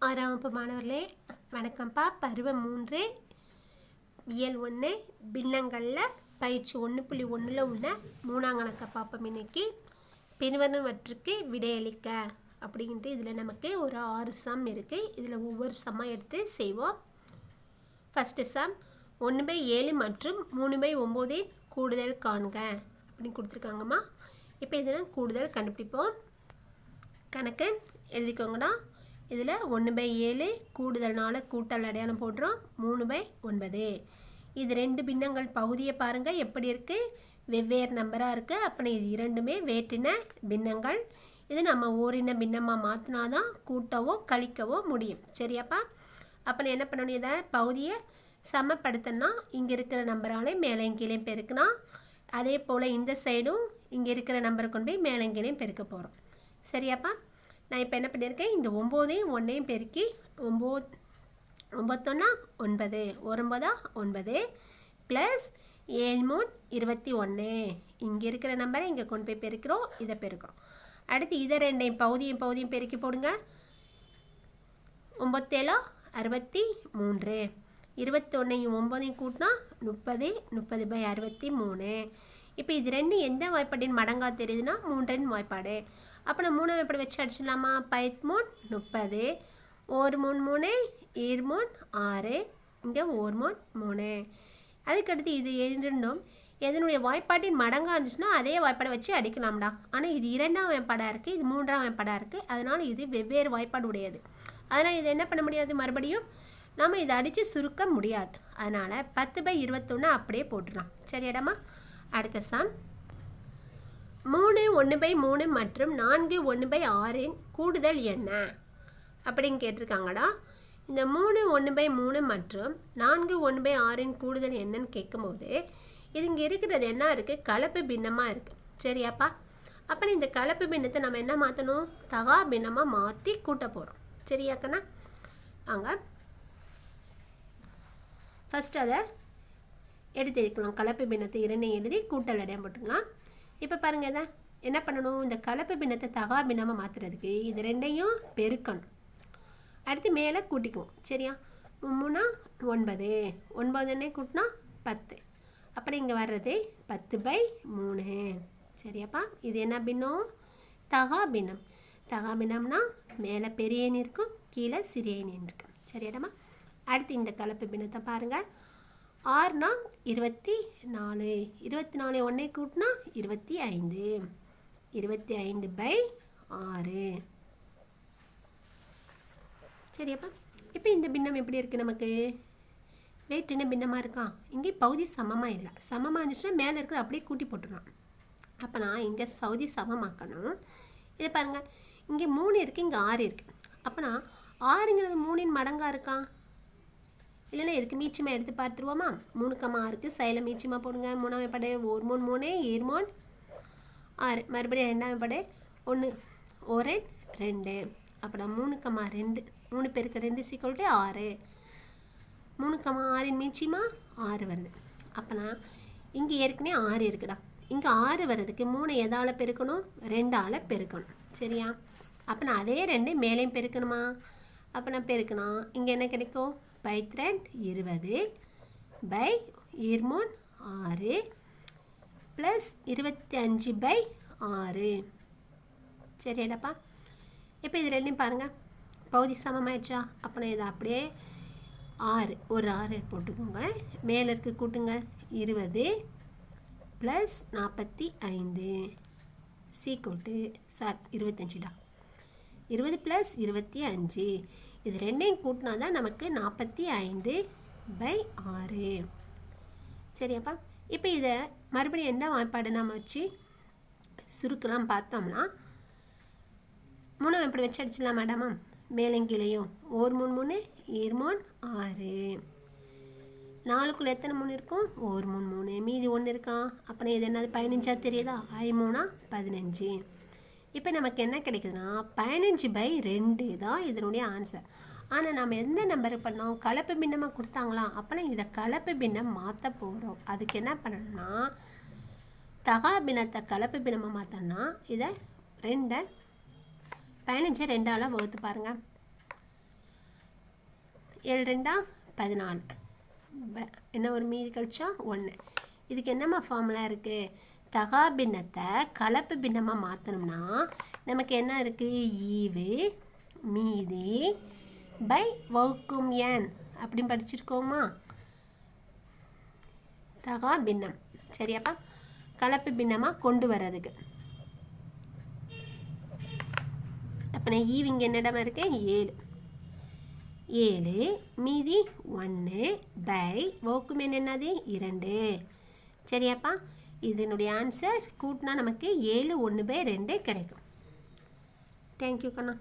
ஆறாம் வகுப்பு மாணவர்களே வணக்கம்ப்பா. பருவம் 3 இயல் 1 பின்னங்களில் பயிற்சி 1.1 உள்ள 3ஆம் கணக்கை பார்ப்போம். இன்னைக்கு பின்வருவனவற்றுக்கு விடையளிக்க அப்படின்ட்டு இதில் நமக்கு ஒரு 6 சம் இருக்குது. இதில் ஒவ்வொரு சம்மாக எடுத்து செய்வோம். ஃபஸ்ட்டு சம் 1/7 மற்றும் 3/9 கூடுதல் காண்க அப்படின்னு கொடுத்துருக்காங்கம்மா. இப்போ இதெல்லாம் கூடுதல் கண்டுபிடிப்போம். கணக்கு எழுதிக்கோங்கண்ணா. இதில் 1/7 கூடுதல்னால கூட்டல் அடையாளம் போடுறோம். 3/9 இது ரெண்டு பின்னங்கள் பகுதியை பாருங்கள் எப்படி இருக்குது, வெவ்வேறு நம்பராக இருக்குது. அப்போ இது இரண்டுமே வேற்றின பின்னங்கள். இது நம்ம ஓரின பின்னமாக மாற்றினா தான் கூட்டவோ கழிக்கவோ முடியும். சரியாப்பா? அப்போ நான் என்ன பண்ணணும், இதை பகுதியை சமப்படுத்தினா இங்கே இருக்கிற நம்பராலே மேலேயும் கீழே பெருக்கினா, அதே போல் இந்த சைடும் இங்கே இருக்கிற நம்பரை கொண்டு போய் மேலேயும் கீழே பெருக்க போகிறோம். சரியாப்பா? நான் இப்போ என்ன பண்ணியிருக்கேன், இந்த 9ஐயும் 1ஐயும் பெருக்கி 9 9 9 9 ப்ளஸ் 7 3 21 இங்கே இருக்கிற நம்பரை இங்கே கொண்டு போய் பெருக்கிறோம், இதை பெருக்கிறோம். அடுத்து இதை ரெண்டையும் பகுதியும் பெருக்கி போடுங்க. 9 63 21ஐயும் 9ஐயும் கூட்டினா 30 30/63. இப்போ இது ரெண்டு எந்த வாய்ப்பாடின் மடங்காக தெரியுதுன்னா 3 வாய்ப்பாடு. அப்போ நான் 3 வாய்ப்பாடு வச்சு அடிச்சிடலாமா? 13 30 1 3 3 2 3 6 இங்கே 1 3 3. அதுக்கடுத்து இது இரண்டும் எதனுடைய வாய்ப்பாட்டின் மடங்காக இருந்துச்சுன்னா அதே வாய்ப்பாடை வச்சு அடிக்கலாம்டா. ஆனால் இது 2ஆம் வாய்ப்பாடாக இருக்குது, இது 3ஆம் வாய்ப்பாடாக இருக்குது. அதனால் இது வெவ்வேறு வாய்ப்பாடு உடையது. அதனால் இது என்ன பண்ண முடியாது, மறுபடியும் நம்ம இதை அடித்து சுருக்க முடியாது. அதனால் 10/21 அப்படியே போட்டுடலாம். சரியாடாமா? அடுத்த சம் 3 1/3 மற்றும் 4 1/6 கூடுதல் என்ன அப்படின்னு கேட்டிருக்காங்கடா. இந்த 3 1/3 மற்றும் 4 1/6 கூடுதல் என்னன்னு கேட்கும்போது இது இங்கே இருக்கிறது என்ன இருக்குது, கலப்பு பின்னமாக இருக்குது. சரியாப்பா? அப்போ இந்த கலப்பு பின்னத்தை நம்ம என்ன மாற்றணும், தகா பின்னமாக மாற்றி கூட்ட போகிறோம். சரியாக்கண்ணா? வாங்க ஃபஸ்ட்டு அதை எடுத்து எழுதிக்கலாம். கலப்பு பின்னத்தை 2 எழுதி கூட்டல் அடையாளம் போட்டுக்கலாம். இப்போ பாருங்கள், இதை என்ன பண்ணணும், இந்த கலப்பு பின்னத்தை தகா பின்னமாக மாற்றுறதுக்கு இது ரெண்டையும் பெருக்கணும். அடுத்து மேலே கூட்டிக்குவோம். சரியா? 3 9 9 கூட்டினா 10. அப்புறம் இங்கே வர்றது 10/3. சரியாப்பா? இது என்ன பின்னம், தகா பின்னம். தகா பின்னம்னா மேலே பெரிய எண் இருக்கும், கீழே சிறிய எண் இருக்கும். சரியாடமா? அடுத்து இந்த கலப்பு பின்னத்தை பாருங்கள். 6 24 24 1 கூட்டினா 25 25/6. சரியாப்பா? இப்போ இந்த பின்னம் எப்படி இருக்குது, நமக்கு வேற்றின பின்னமாக இருக்கா. இங்கே பகுதி சமமாக இல்லை. சமமாக இருந்துச்சுன்னா மேலே இருக்கிற அப்படியே கூட்டி போட்டுடலாம். அப்போ நான் இங்கே பகுதி சமமாக்கணும். இதை பாருங்கள், இங்கே 3 இருக்குது, இங்கே 6 இருக்குது. அப்போனா 6ங்கிறது 3இன் மடங்காக இருக்கா இல்லைன்னா இதுக்கு மீச்சமாக எடுத்து பார்த்துருவோமா? 3,6 சைடில் மீச்சமாக போடுங்க. 3ஆம் வாய்ப்பாடு 1 3 3 2 3 6. மறுபடியும் 2ஆம் வாய்ப்பாடு 1 1 2. அப்புறம் 3,2 3 பெருக்க 2 = 6. 3,6 மீச்சமாக 6 வருது. அப்போனா இங்கே ஏற்கனவே 6 இருக்குடா. இங்கே 6 வர்றதுக்கு 3 எதால் பெருக்கணும், 2ஆல் பெருக்கணும். சரியா? அப்போ நான் அதே 2 மேலேயும் பெருக்கணுமா? அப்போ நான் பெருக்கினா இங்கே என்ன கிடைக்கும், 20/2 6 ப்ளஸ் 25/6. சரியாடாப்பா? இப்போ இது ரெண்டையும் பாருங்கள், பகுதி சமமாயிடுச்சா? அப்போ நான் இதை அப்படியே 6 ஒரு 6 போட்டுக்கோங்க. மேலே இருக்க கூட்டுங்க. 20 ப்ளஸ் 45 = 25டா. 20 ப்ளஸ் 25 இது ரெண்டையும் கூட்டினா தான் நமக்கு 45/6. சரியாப்பா? இப்போ இதை மறுபடியும் என்ன வாய்ப்பாடு நம்ம வச்சு சுருக்கலாம் பார்த்தோம்னா 3 வாய்ப்பாடு வச்சு அடிச்சிடலாம் மேடமா? மேலங்கீழையும் 1 3 3 2 3 6. 4க்குள்ளே எத்தனை 3 இருக்கும், 1 3 3 மீதி 1 இருக்கா. அப்போனா இது என்னது 15ஆ தெரியுதா? 3 15. இப்போ நமக்கு என்ன கிடைக்குதுன்னா 15/2 தான் இதனுடைய ஆன்சர். ஆனால் நம்ம எந்த நம்பர் பண்ணோம், கலப்பு பின்னமாக கொடுத்தாங்களா? அப்போனா இதை கலப்பு பின்னம் மாற்ற போகிறோம். அதுக்கு என்ன பண்ணணும்னா தகா பின்னத்தை கலப்பு பின்னமாக மாற்றோம்னா இதை 15 2ஆல் வகுத்து பாருங்கள். 7 2 14. என்ன ஒரு மீதி கழிச்சா 1. இதுக்கு என்னம்மா ஃபார்முலா இருக்குது? தகா பின்னத்தை கலப்பு பின்னமாக மாற்றணும்னா நமக்கு என்ன இருக்குது? ஈவு மீதி பை வகுக்கும் எண் அப்படின்னு படிச்சிருக்கோமா? தகா பின்னம் சரியாப்பா? கலப்பு பின்னமாக கொண்டு வர்றதுக்கு அப்போ நான் ஈவு இங்கே என்னிடமா இருக்கேன்? 7 மீதி 1 பை வகுக்கும் எண் என்னது? 2. சரியாப்பா? இதனுடைய ஆன்சர் கூட்டினா நமக்கு 7 1/2 கிடைக்கும். தேங்க்யூ கண்ணா.